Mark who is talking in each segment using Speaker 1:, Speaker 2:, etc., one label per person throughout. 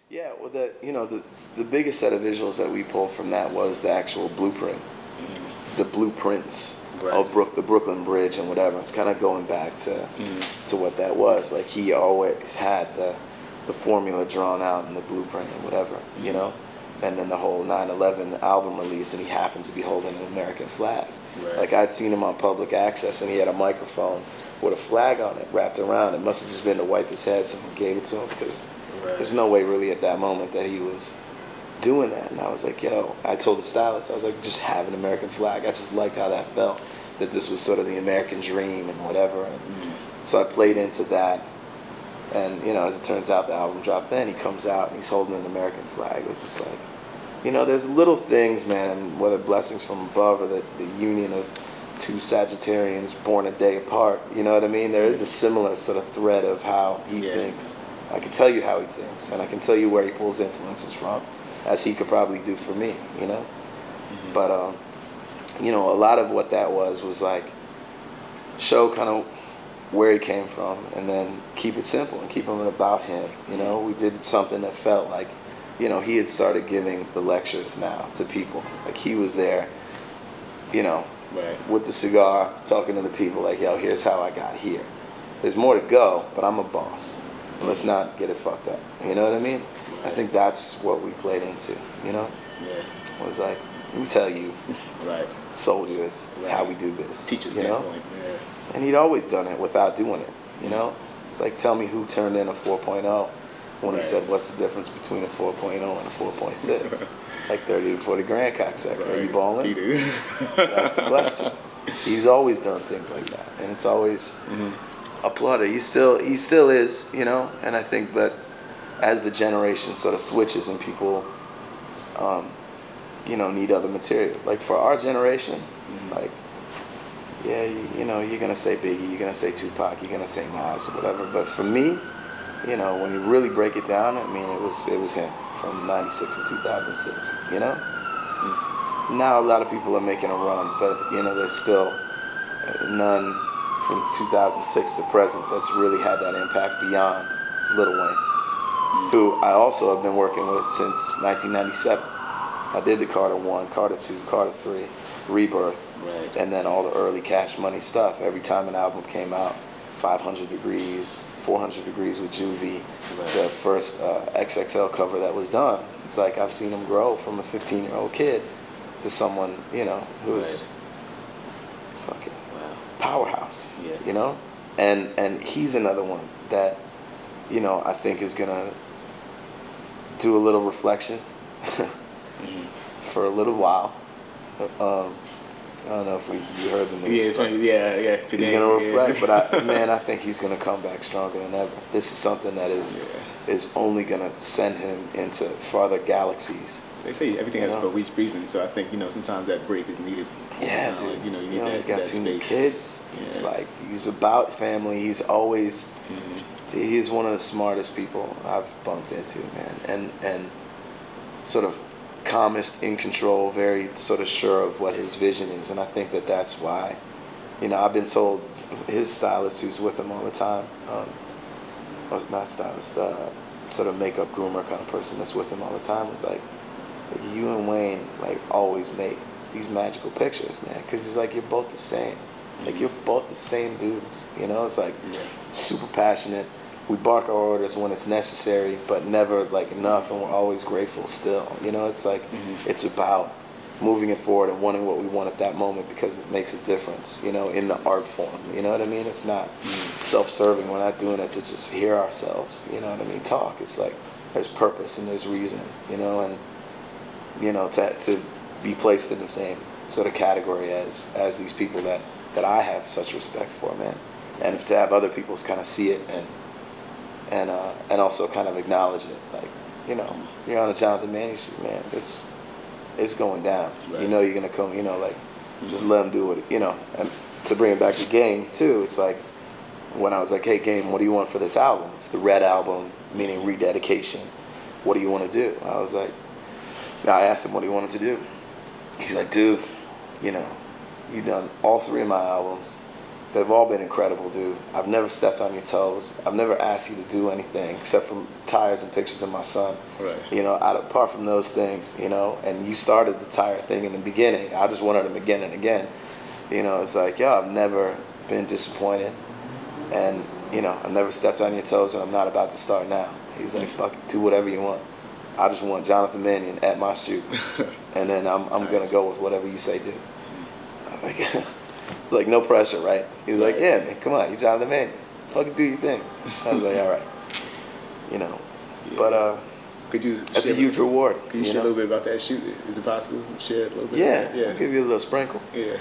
Speaker 1: Yeah, well, the biggest set of visuals that we pulled from that was the actual blueprint, the blueprints
Speaker 2: Right.
Speaker 1: of the Brooklyn Bridge and whatever. It's kind of going back to what that was. Like he always had the formula drawn out in the blueprint and whatever, you know. And then the whole 9/11 album release, and he happened to be holding an American flag.
Speaker 2: Right.
Speaker 1: Like I'd seen him on public access, and he had a microphone with a flag on it wrapped around. It must have just been to wipe his head. Someone gave it to him because
Speaker 2: Right.
Speaker 1: there's no way really at that moment that he was doing that. And I was like, yo, I told the stylist, I was like, just have an American flag. I just liked how that felt, that this was sort of the American dream and whatever. And so I played into that. And, you know, as it turns out, the album dropped then. He comes out and he's holding an American flag. It was just like, you know, there's little things, man, and whether blessings from above or the union of two Sagittarians born a day apart, you know what I mean? There is a similar sort of thread of how he thinks. I can tell you how he thinks, and I can tell you where he pulls influences from, as he could probably do for me, you know? But, you know, a lot of what that was like, show kind of where he came from, and then keep it simple and keep it about him, you know? We did something that felt like, you know, he had started giving the lectures now to people. Like he was there, you know,
Speaker 2: Right.
Speaker 1: with the cigar, talking to the people like, yo, here's how I got here. There's more to go, but I'm a boss. Let's not get it fucked up. You know what I mean? I think that's what we played into, you know?
Speaker 2: Yeah.
Speaker 1: It was like, let me tell you,
Speaker 2: Right.
Speaker 1: soldiers,
Speaker 2: Right.
Speaker 1: how we do this.
Speaker 2: Teacher
Speaker 1: you know?
Speaker 2: standpoint. Yeah.
Speaker 1: And he'd always done it without doing it, you know? It's like, tell me who turned in a 4.0 when he
Speaker 2: Right.
Speaker 1: said, what's the difference between a 4.0 and a 4.6? Like 30 to 40 grand, cocksucker. Are you
Speaker 2: Right.
Speaker 1: balling?
Speaker 2: He do.
Speaker 1: That's the question. He's always done things like that, and it's always applauded. He still is, you know. And I think, but as the generation sort of switches and people, you know, need other material. Like for our generation, like, yeah, you know, you're gonna say Biggie, you're gonna say Tupac, you're gonna say Nas or whatever. But for me, you know, when you really break it down, I mean, it was him from '96 to 2006. You know. Now a lot of people are making a run, but you know there's still none from 2006 to present that's really had that impact beyond Lil Wayne, who I also have been working with since 1997. I did the Carter 1, Carter 2, Carter 3, Rebirth,
Speaker 2: Right.
Speaker 1: and then all the early Cash Money stuff. Every time an album came out, 500 Degrees, 400 Degrees with Juvie,
Speaker 2: Right.
Speaker 1: the first XXL cover that was done. It's like I've seen him grow from a 15-year-old kid to someone, you know, who's
Speaker 2: Right.
Speaker 1: fucking
Speaker 2: Wow.
Speaker 1: powerhouse,
Speaker 2: Yeah.
Speaker 1: you know? And he's another one that, you know, I think is gonna do a little reflection for a little while. I don't know if you heard the news.
Speaker 2: Yeah. It's funny. Yeah. Today.
Speaker 1: He's gonna reflect,
Speaker 2: Yeah.
Speaker 1: but I think he's gonna come back stronger than ever. This is something that is only gonna send him into farther galaxies.
Speaker 2: They say everything
Speaker 1: You
Speaker 2: has
Speaker 1: know?
Speaker 2: for each reason, so I think sometimes that break is needed.
Speaker 1: Yeah, dude.
Speaker 2: You need that.
Speaker 1: He's got
Speaker 2: that
Speaker 1: two new
Speaker 2: space.
Speaker 1: kids. It's like he's about family. He's always. He's one of the smartest people I've bumped into, man, and sort of calmest, in control, very sort of sure of what his vision is, and I think that that's why. You know, I've been told his stylist, who's with him all the time, or not stylist, sort of makeup groomer kind of person that's with him all the time, was like you and Wayne like always make these magical pictures, man, because he's like, you're both the same. Like you're both the same dudes, you know. It's like super passionate. We bark our orders when it's necessary, but never like enough, and we're always grateful still. You know, it's like it's about moving it forward and wanting what we want at that moment because it makes a difference. You know, in the art form. You know what I mean? It's not self-serving. We're not doing it to just hear ourselves. You know what I mean? Talk. It's like there's purpose and there's reason. You know, and you know to be placed in the same sort of category as these people that I have such respect for, man, and to have other people kind of see it and also kind of acknowledge it, like, you know, you're on a Jonathan Manning shoot, man. It's going down.
Speaker 2: Right.
Speaker 1: You know you're gonna come. You know, like just let him do it. You know, and to bring it back to Game too, it's like when I was like, hey Game, what do you want for this album? It's the Red album, meaning rededication. What do you want to do? I was like, I asked him what he wanted to do. He's like, dude, you know, you've done all three of my albums. they've all been incredible, dude. I've never stepped on your toes. I've never asked you to do anything except for tires and pictures of my son.
Speaker 2: Right.
Speaker 1: You know, apart from those things, you know, and you started the tire thing in the beginning. I just wanted them again and again. You know, it's like, yo, I've never been disappointed. And, you know, I've never stepped on your toes, and I'm not about to start now. He's like, fuck it, do whatever you want. I just want Jonathan Mannion at my shoe. And then I'm
Speaker 2: Nice.
Speaker 1: going to go with whatever you say do. I'm like, no pressure, right? He's like, yeah, man, come on, you Jonathan Mannion. Fucking do your thing. I was like, all right. You know,
Speaker 2: Yeah.
Speaker 1: but
Speaker 2: Could you
Speaker 1: that's a
Speaker 2: share-
Speaker 1: huge reward.
Speaker 2: Can you share a little bit about that shoot? Is it possible to share a little bit?
Speaker 1: Yeah,
Speaker 2: about that?
Speaker 1: I'll give you a little sprinkle.
Speaker 2: Yeah.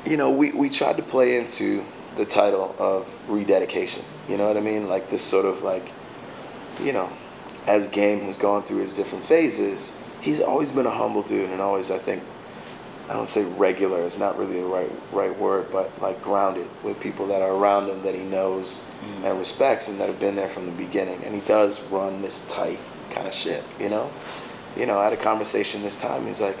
Speaker 1: You know, we tried to play into the title of rededication. You know what I mean? Like this sort of like, you know, as Game has gone through his different phases, he's always been a humble dude, and always, I think, I don't say regular is not really the right word, but like grounded with people that are around him that he knows and respects and that have been there from the beginning. And he does run this tight kind of ship, you know? You know, I had a conversation this time. He's like,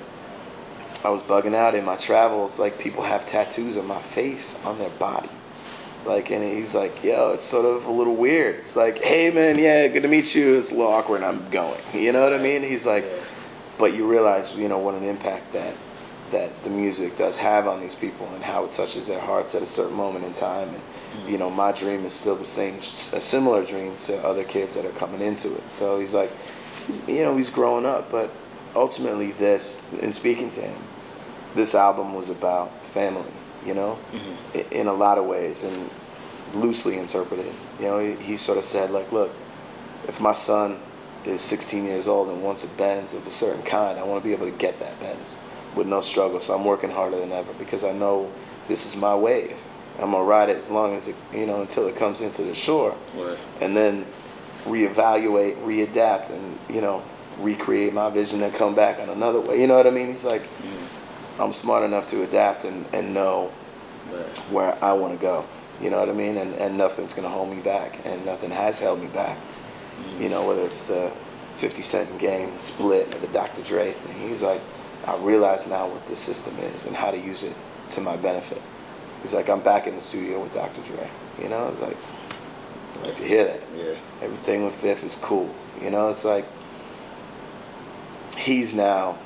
Speaker 1: I was bugging out in my travels, like people have tattoos of my face on their body. Like, and he's like, yo, it's sort of a little weird. It's like, hey man, yeah, good to meet you. It's a little awkward and I'm going. You know what I mean? He's like, but you realize, you know, what an impact that the music does have on these people and how it touches their hearts at a certain moment in time. And, you know, my dream is still a similar dream to other kids that are coming into it. So he's like, he's growing up, but ultimately this, in speaking to him, this album was about family, you know, in a lot of ways, and loosely interpreted. You know, he sort of said, like, look, if my son is 16 years old and wants a Benz of a certain kind, I want to be able to get that Benz with no struggle. So I'm working harder than ever because I know this is my wave. I'm going to ride it as long as it, you know, until it comes into the shore.
Speaker 2: Right.
Speaker 1: And then reevaluate, readapt, and, you know, recreate my vision and come back on another way. You know what I mean? He's like, I'm smart enough to adapt and know where I want to go. You know what I mean? And nothing's going to hold me back, and nothing has held me back. You know, whether it's the 50 Cent Game split or the Dr. Dre thing. He's like, I realize now what the system is and how to use it to my benefit. He's like, I'm back in the studio with Dr. Dre. You know, it's like, I like to hear that.
Speaker 2: Yeah.
Speaker 1: Everything with Fifth is cool. You know, it's like, he's now,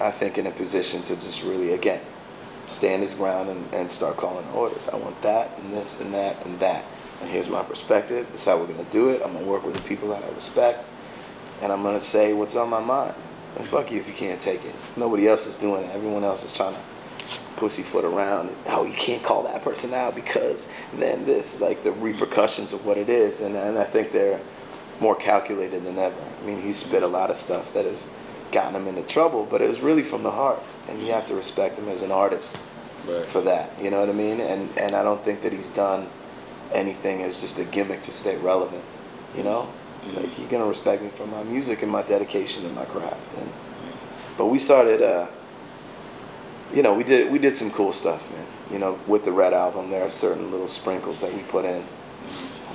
Speaker 1: I think, in a position to just really, again, stand his ground and start calling orders. I want that and this and that and that. And here's my perspective. This is how we're going to do it. I'm going to work with the people that I respect. And I'm going to say what's on my mind. And fuck you if you can't take it. Nobody else is doing it. Everyone else is trying to pussyfoot around. Oh, you can't call that person out because then this, like the repercussions of what it is. And I think they're more calculated than ever. I mean, he spit a lot of stuff that has gotten him into trouble, but it was really from the heart. And you have to respect him as an artist for that. You know what I mean? And I don't think that he's done anything as just a gimmick to stay relevant. You know? It's like, you're gonna respect me for my music and my dedication and my craft. But we started, you know, we did some cool stuff, man. You know, with the Red Album, there are certain little sprinkles that we put in,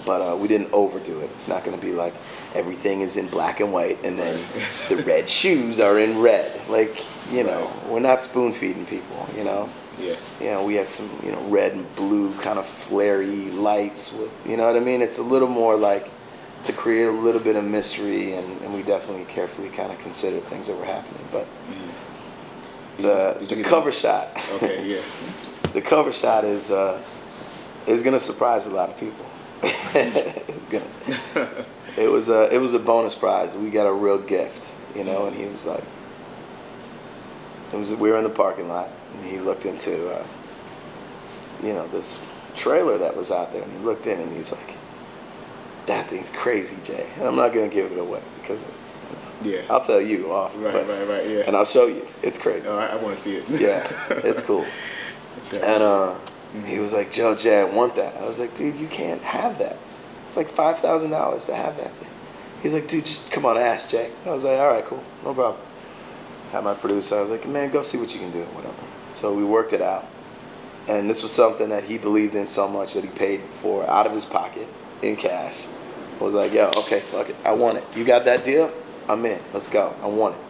Speaker 1: but we didn't overdo it. It's not gonna be like everything is in black and white and then the red shoes are in red. Like, you know, we're not spoon feeding people. You know.
Speaker 2: Yeah.
Speaker 1: You know, we had some, you know, red and blue kind of flary lights with, you know what I mean? It's a little more like to create a little bit of mystery, and we definitely carefully kind of considered things that were happening. But the cover shot,
Speaker 2: Okay, yeah.
Speaker 1: the cover shot is gonna surprise a lot of people. It was a bonus prize. We got a real gift, you know. And he was like, we were in the parking lot, and he looked into you know, this trailer that was out there, and he looked in and he's like, that thing's crazy, Jay. And I'm not gonna give it away because I'll tell you off.
Speaker 2: Right, yeah.
Speaker 1: And I'll show you. It's crazy.
Speaker 2: Oh, I want to see it.
Speaker 1: Yeah, it's cool. And he was like, Joe, Jay, I want that. I was like, dude, you can't have that. It's like $5,000 to have that thing. He's like, dude, just come on, ask Jay. I was like, all right, cool, no problem. Had my producer. I was like, man, go see what you can do, whatever. So we worked it out. And this was something that he believed in so much that he paid for out of his pocket in cash. I was like, yo, okay, fuck it. I want it. You got that deal? I'm in. Let's go. I want it.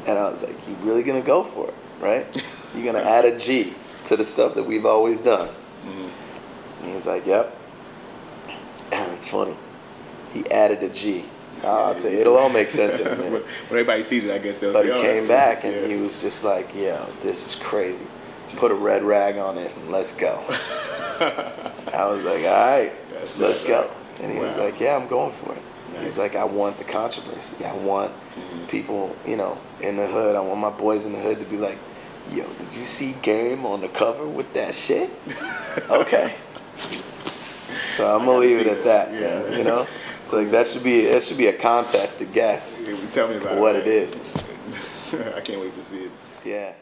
Speaker 1: And I was like, you really gonna go for it, right? You're gonna add a G to the stuff that we've always done. And he's like, yep. And it's funny. He added a G. I'll say it'll all make sense in a minute.
Speaker 2: When everybody sees it, I guess they'll
Speaker 1: But
Speaker 2: say,
Speaker 1: he
Speaker 2: oh,
Speaker 1: came
Speaker 2: that's
Speaker 1: back and
Speaker 2: cool.
Speaker 1: he was just like, yo, this is crazy. Put a red rag on it and let's go. I was like, all right, let's go. And he was like, yeah, I'm going for it.
Speaker 2: Nice.
Speaker 1: He's like, I want the controversy. I want people, you know, in the hood. I want my boys in the hood to be like, yo, did you see Game on the cover with that shit? Okay. So I'm gonna leave it at that.
Speaker 2: Yeah.
Speaker 1: You know, it's like that should be a contest to guess
Speaker 2: Tell me about
Speaker 1: what
Speaker 2: it
Speaker 1: is.
Speaker 2: I can't wait to see it.
Speaker 1: Yeah.